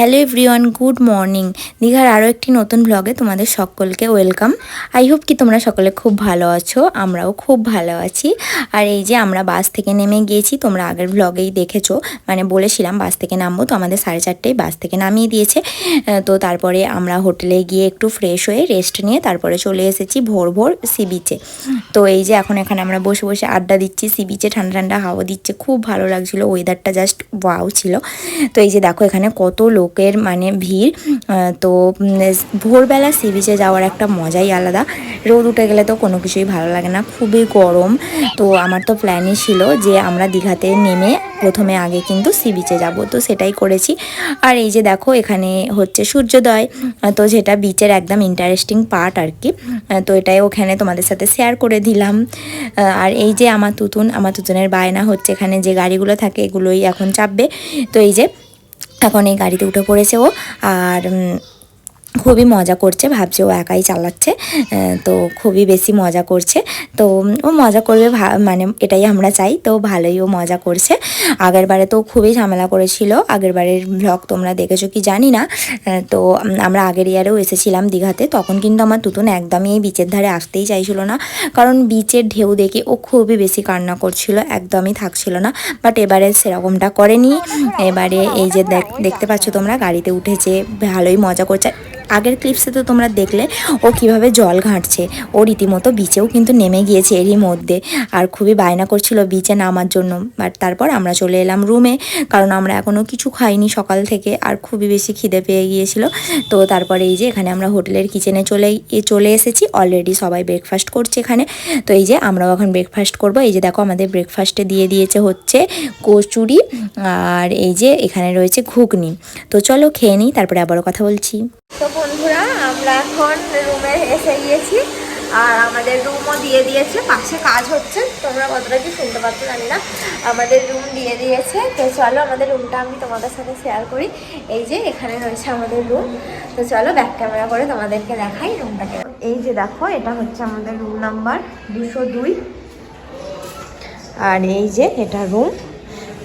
Hello everyone, good morning. দীঘার আরও একটি নতুন ব্লগে তোমাদের সকলকে ওয়েলকাম। আই হোপ কি তোমরা সকলে খুব ভালো আছো, আমরাও খুব ভালো আছি। আর এই যে আমরা বাস থেকে নেমে গিয়েছি, তোমরা আগের ব্লগেই দেখেছো, মানে বলেছিলাম বাস থেকে নামবো, তো আমাদের 4:30টায় বাস থেকে নামিয়ে দিয়েছে। তো তারপরে আমরা হোটেলে গিয়ে একটু ফ্রেশ হয়ে রেস্ট নিয়ে তারপরে চলে এসেছি ভোর ভোর সি বিচে। তো এই যে এখন এখানে আমরা বসে বসে আড্ডা দিচ্ছি সি বিচে, ঠান্ডা ঠান্ডা হাওয়া দিচ্ছে, খুব ভালো লাগছিলো, ওয়েদারটা জাস্ট ওয়াও ছিল। তো এই যে দেখো এখানে কত লোকের মানে ভিড়। তো ভোরবেলা সি বিচে যাওয়ার একটা মজাই আলাদা। রোদ উঠে গেলে তো কোনো কিছুই ভালো লাগে না, খুবই গরম। তো আমার তো প্ল্যানই ছিল যে আমরা দীঘাতে নেমে প্রথমে আগে কিন্তু সি বিচে যাব, তো সেটাই করেছি। আর এই যে দেখো এখানে হচ্ছে সূর্যোদয়, তো যেটা বিচের একদম ইন্টারেস্টিং পার্ট আর কি। তো এটাই ওখানে তোমাদের সাথে শেয়ার করে দিলাম। আর এই যে আমার তুতুনের বায়না হচ্ছে, এখানে যে গাড়িগুলো থাকে এগুলোই এখন চাপবে। তো এই যে এখন এই গাড়িতে উঠে পড়েছে ও, আর খুবই মজা করছে, ভাবছে ও একাই চালাচ্ছে। তো খুবই বেশি মজা করছে। তো ও মজা করবে, মানে এটাই আমরা চাই। তো ভালোই ও মজা করছে। আগের বারে তো খুবই ঝামেলা করেছিল, আগের বারের ব্লগ তোমরা দেখেছো কি জানি না। তো আমরা আগের ইয়ারেও এসেছিলাম দীঘাতে, তখন কিন্তু আমার তুতুন একদমই এই বিচের ধারে আসতেই চাইছিল না, কারণ বিচের ঢেউ দেখে ও খুবই বেশি কান্না করছিল, একদমই থাকছিল না। বাট এবারে সেরকমটা করেনি। এবারে এই যে দেখতে পাচ্ছ তোমরা গাড়িতে উঠেছে, ভালোই মজা করছে। আগের ক্লিপসে তো তোমরা দেখলে ও কিভাবে জল ঘাঁটছে, ও রীতিমতো বিচেও কিন্তু নেমে গিয়েছে এরই মধ্যে, আর খুবই বায়না করছিল বিচে নামার জন্য। বাট তারপর আমরা চলে এলাম রুমে, কারণ আমরা এখনও কিছু খাইনি সকাল থেকে, আর খুবই বেশি খিদে পেয়ে গিয়েছিল। তো তারপরে এই যে এখানে আমরা হোটেলের কিচেনে চলে এসেছি, অলরেডি সবাই ব্রেকফাস্ট করছে এখানে। তো এই যে আমরাও এখন ব্রেকফাস্ট করব। এই যে দেখো আমাদের ব্রেকফাস্টে দিয়ে দিয়েছে হচ্ছে কচুরি, আর এই যে এখানে রয়েছে ঘুগনি। তো চলো খেয়ে নিই, তারপরে আবারও কথা বলছি। তো বন্ধুরা আমরা এখন রুমে এসে গিয়েছি, আর আমাদের রুমও দিয়ে দিয়েছে, পাশে কাজ হচ্ছে, তোমরা কতটা কি শুনতে পাচ্ছ জানি না। আমাদের রুম দিয়ে দিয়েছে। তো চলো আমাদের রুমটা আমি তোমাদের সাথে শেয়ার করি। এই যে এখানে রয়েছে আমাদের রুম। তো চলো ব্যাক ক্যামেরা করে তোমাদেরকে দেখাই রুমটাকে। এই যে দেখো এটা হচ্ছে আমাদের রুম নাম্বার 202, আর এই যে এটা রুম।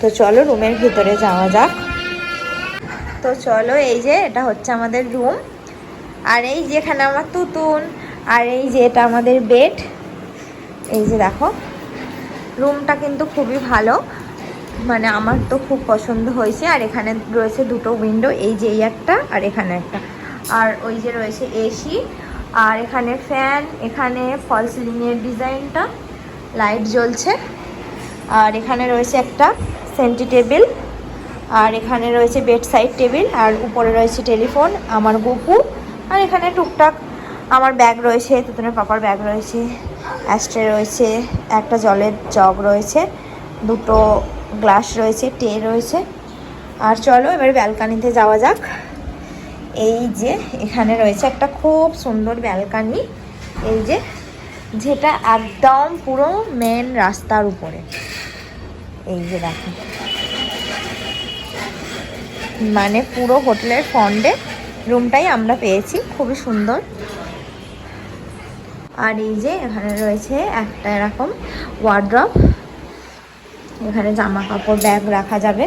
তো চলো রুমের ভিতরে যাওয়া যাক। তো চলো এই যে এটা হচ্ছে আমাদের রুম, আর এই যে এখানে আমার তুতুন, আর এই যে এটা আমাদের বেড। এই যে দেখো রুমটা কিন্তু খুবই ভালো, মানে আমার তো খুব পছন্দ হয়েছে। আর এখানে রয়েছে দুটো উইন্ডো, এই যে এই একটা আর এখানে একটা, আর ওই যে রয়েছে এসি, আর এখানে ফ্যান, এখানে ফল সিলিংয়ের ডিজাইনটা, লাইট জ্বলছে, আর এখানে রয়েছে একটা সেন্টি টেবিল, আর এখানে রয়েছে বেড সাইড টেবিল, আর উপরে রয়েছে টেলিফোন, আমার গপু, আর এখানে টুকটাক আমার ব্যাগ রয়েছে, তুতুনের পাপার ব্যাগ রয়েছে, অ্যাস্ট্রে রয়েছে, একটা জলের জগ রয়েছে, দুটো গ্লাস রয়েছে, টে রয়েছে। আর চলো এবার ব্যালকানিতে যাওয়া যাক। এই যে এখানে রয়েছে একটা খুব সুন্দর ব্যালকানি, এই যে যেটা একদম পুরো মেন রাস্তার উপরে। এই যে দেখো, মানে পুরো হোটেলের ফ্রন্টে রুমটাই আমরা পেয়েছি, খুবই সুন্দর। আর এই যে এখানে রয়েছে একটা এরকম ওয়ার্ড্রপ, এখানে জামা কাপড় ব্যাগ রাখা যাবে।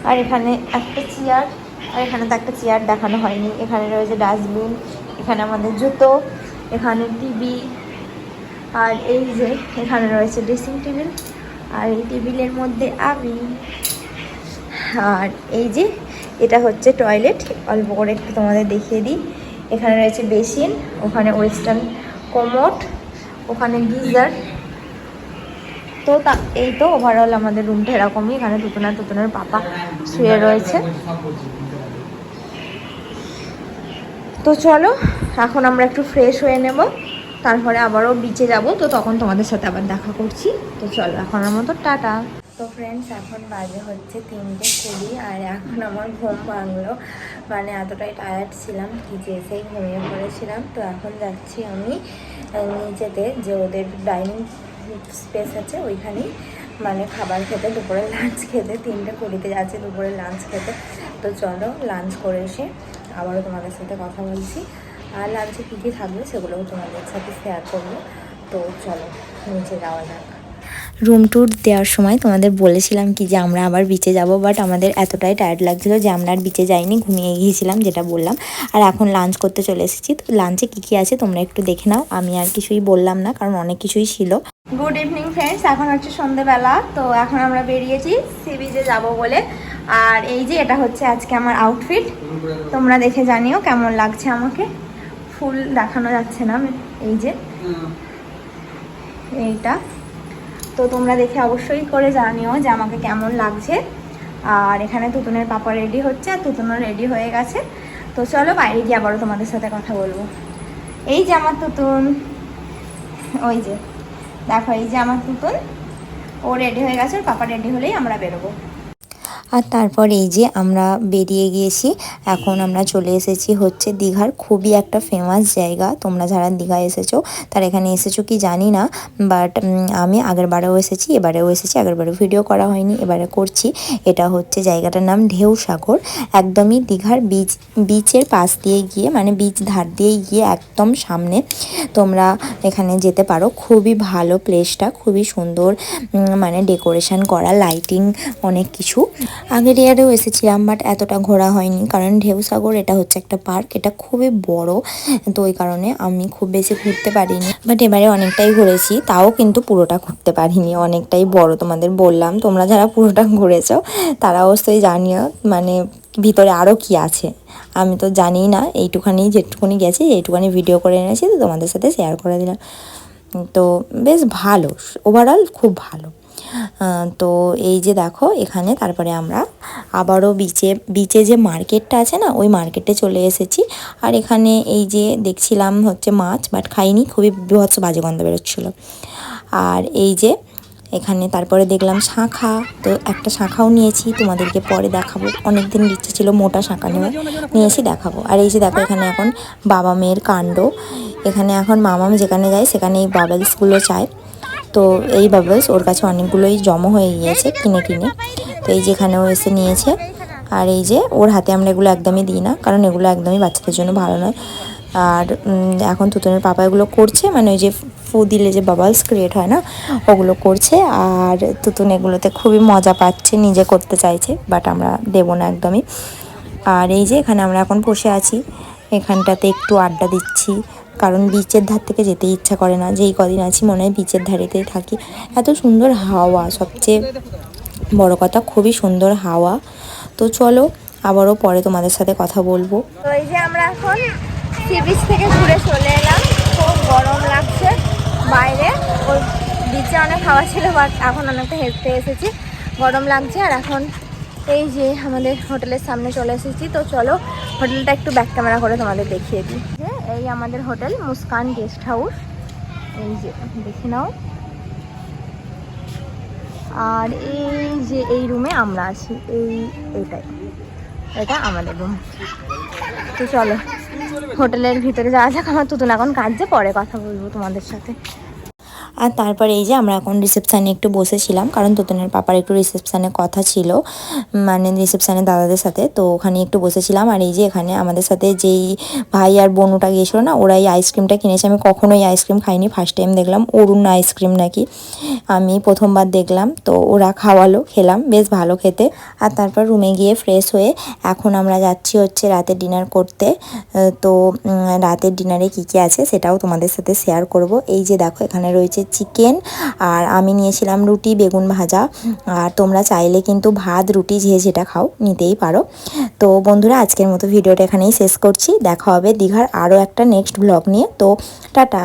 আর এখানে একটা চেয়ার, আর এখানে তো একটা চেয়ার দেখানো হয়নি, এখানে রয়েছে ডাস্টবিন, এখানে আমাদের জুতো, এখানে টিভি, আর এই যে এখানে রয়েছে ড্রেসিং টেবিল, আর এই টেবিলের মধ্যে আমি। আর এই যে এটা হচ্ছে টয়লেট, অল্প করে একটু তোমাদের দেখিয়ে দিই। এখানে রয়েছে বেসিন, ওখানে ওয়েস্টার্ন কোমোড, ওখানে গিজার। তো এই তো ওভারঅল আমাদের রুমটা এরকমই। এখানে তুতুনের পাপা শুয়ে রয়েছে। তো চলো এখন আমরা একটু ফ্রেশ হয়ে নেব, তারপরে আবারও বিচে যাব। তো তখন তোমাদের সাথে আবার দেখা করছি। তো চলো এখনের মতো টাটা। তো ফ্রেন্ডস এখন বাজে হচ্ছে 3:20, আর এখন আমার ঘুম ভাঙলো, মানে এতটাই টায়ার্ড ছিলাম কি যে এসেই ঘুমিয়ে পড়েছিলাম। তো এখন যাচ্ছি আমি নিচেতে, যে ওদের ডাইনিং স্পেস আছে ওইখানেই, মানে খাবার খেতে, দুপুরে লাঞ্চ খেতে। 3:20 যাচ্ছে দুপুরে লাঞ্চ খেতে। তো চলো লাঞ্চ করে এসে আবারও তোমাদের সাথে কথা বলছি, আর লাঞ্চে কী কী থাকবে সেগুলোও তোমাদের সাথে শেয়ার করবো। তো চলো নিচে যাওয়া যাক। রুম ট্যুর দেওয়ার সময় তোমাদের বলেছিলাম কি যে আমরা আবার বিচে যাব, বাট আমাদের এতটাই টায়ার্ড লাগছিলো যে আমরা আর বিচে যাইনি, ঘুমিয়ে গিয়েছিলাম যেটা বললাম। আর এখন লাঞ্চ করতে চলে এসেছি। তো লাঞ্চে কী আছে তোমরা একটু দেখে নাও, আমি আর কিছুই বললাম না কারণ অনেক কিছুই ছিল। গুড ইভিনিং ফ্রেন্ডস, এখন হচ্ছে সন্ধেবেলা। তো এখন আমরা বেরিয়েছি সি বিচে যাবো বলে। আর এই যে এটা হচ্ছে আজকে আমার আউটফিট, তোমরা দেখে জানিও কেমন লাগছে আমাকে। ফুল দেখানো যাচ্ছে না, এই যে এইটা, তো তোমরা দেখে অবশ্যই করে জানিও যে আমাকে কেমন লাগছে। আর এখানে তুতুনের পাপা রেডি হচ্ছে আর তুতুনও রেডি হয়ে গেছে। তো চলো বাইরে গিয়ে আবারও তোমাদের সাথে কথা বলবো। এই যে আমার তুতুন, ওই যে দেখো, এই যে আমার তুতুন, ও রেডি হয়ে গেছে, ওর পাপা রেডি হলেই আমরা বেরোবো। আর তারপর এই যে আমরা বেরিয়ে গিয়েছি, এখন আমরা চলে এসেছি হচ্ছে দীঘার খুবই একটা ফেমাস জায়গা। তোমরা যারা দীঘা এসেছো তারা এখানে এসেছো কি জানি না, বাট আমি আগেরবারেও এসেছি, এবারেও এসেছি। আগেরবারেও ভিডিও করা হয়নি, এবারে করছি। এটা হচ্ছে জায়গাটার নাম ঢেউসাগর, একদমই দীঘার বিচের পাশ দিয়ে গিয়ে, মানে বিচ ধার দিয়ে গিয়ে একদম সামনে তোমরা এখানে যেতে পারো। খুবই ভালো প্লেসটা, খুবই সুন্দর, মানে ডেকোরেশন করা, লাইটিং, অনেক কিছু। আগের ইয়ারেও এসেছিলাম, বাট এতটা ঘোরা হয়নি কারণ ঢেউসাগর এটা হচ্ছে একটা পার্ক, এটা খুবই বড়, তো ওই কারণে আমি খুব বেশি ঘুরতে পারিনি। বাট এবারে অনেকটাই ঘুরেছি, তাও কিন্তু পুরোটা ঘুরতে পারিনি, অনেকটাই বড়। তোমাদের বললাম, তোমরা যারা পুরোটা ঘুরেছো তারা অবশ্যই জানিও মানে ভিতরে আরও কি আছে। আমি তো জানি না, এইটুখানি যেটুকুনি গেছি এইটুখানি ভিডিও করে এনেছি, তো তোমাদের সাথে শেয়ার করে দিলাম। তো বেশ ভালো, ওভারঅল খুব ভালো। তো এই যে দেখো এখানে তারপরে আমরা আবারও বিচে যে মার্কেটটা আছে না, ওই মার্কেটে চলে এসেছি। আর এখানে এই যে দেখছিলাম হচ্ছে মাছ, বাট খাইনি, খুবই বীভৎস বাজে গন্ধ বেরোচ্ছিলো। আর এই যে এখানে তারপরে দেখলাম শাঁখা, তো একটা শাঁখাও নিয়েছি, তোমাদেরকে পরে দেখাবো। অনেক দিন ইচ্ছে ছিল মোটা শাঁখা নিয়েছি, দেখাবো। আর এই যে দেখো এখানে এখন বাবা মেয়ের কাণ্ড। এখানে এখন মামা যেখানে যায় সেখানে এই বাবলসগুলো চায়, তো এই বাবলস ওর কাছে অনেকগুলোই জমা হয়ে গিয়েছে কিনে কিনে, তো এই যেখানেও এসে নিয়েছে। আর এই যে ওর হাতে আমরা এগুলো একদমই দিই না, কারণ এগুলো একদমই বাচ্চাদের জন্য ভালো নয়। আর এখন তুতুনের পাপা এগুলো করছে, মানে ওই যে ফু দিলে যে বাবলস ক্রিয়েট হয় না, ওগুলো করছে। আর তুতুন এগুলোতে খুবই মজা পাচ্ছে, নিজে করতে চাইছে, বাট আমরা দেবো না একদমই। আর এই যে এখানে আমরা এখন বসে আছি, এখানটাতে একটু আড্ডা দিচ্ছি, কারণ বিচের ধার থেকে যেতে ইচ্ছা করে না। যেই কদিন আছি মনে হয় বিচের ধারেতেই থাকি, এত সুন্দর হাওয়া, সবচেয়ে বড় কথা খুবই সুন্দর হাওয়া। তো চলো আবারও পরে তোমাদের সাথে কথা বলবো। তো এই যে আমরা এখন সি বিচ থেকে ঘুরে চলে এলাম, খুব গরম লাগছে বাইরে। ওই বিচে অনেক হাওয়া ছিল, বাট এখন অনেকটা হেঁটে এসেছি, গরম লাগছে। আর এখন এই যে আমাদের হোটেলের সামনে চলে এসেছি। তো চলো হোটেলটা একটু ব্যাক ক্যামেরা করে তোমাদের দেখিয়ে দিই। এই আমাদের হোটেল মুস্কান গেস্ট হাউস, এই যে দেখে নাও। আর এই যে এই রুমে আমরা আছি, এটা আমাদের রুম। তো চলো হোটেলের ভিতরে যাওয়া যাক। আমার তুতুন এখন কাজে, পরে কথা বলবো তোমাদের সাথে। আর তারপরে এই যে আমরা এখন রিসেপশানে একটু বসেছিলাম, কারণ তুতুনের পাপার একটু রিসেপশানে কথা ছিল, মানে রিসেপশানে দাদাদের সাথে, তো ওখানে একটু বসেছিলাম। আর এই যে এখানে আমাদের সাথে যেই ভাই আর বোনটা গিয়েছিলো না, ওরা এই আইসক্রিমটা কিনেছে। আমি কখনোই আইসক্রিম খাইনি, ফার্স্ট টাইম দেখলাম অরুণ আইসক্রিম নাকি, আমি প্রথমবার দেখলাম। তো ওরা খাওয়ালো, খেলাম, বেশ ভালো খেতে। আর তারপর রুমে গিয়ে ফ্রেশ হয়ে এখন আমরা যাচ্ছি হচ্ছে রাতে ডিনার করতে। তো রাতের ডিনারে কী কী আছে সেটাও তোমাদের সাথে শেয়ার করব। এই যে দেখো এখানে রয়েছে চিকেন, আর আমি নিয়েছিলাম রুটি, বেগুন ভাজা। আর তোমরা চাইলে কিন্তু ভাত রুটি যে যেটা খাও নিতেই পারো। তো বন্ধুরা আজকের মতো ভিডিওটা এখানেই শেষ করছি, দেখা হবে দীঘার আরও একটা নেক্সট ব্লগ নিয়ে। তো টাটা।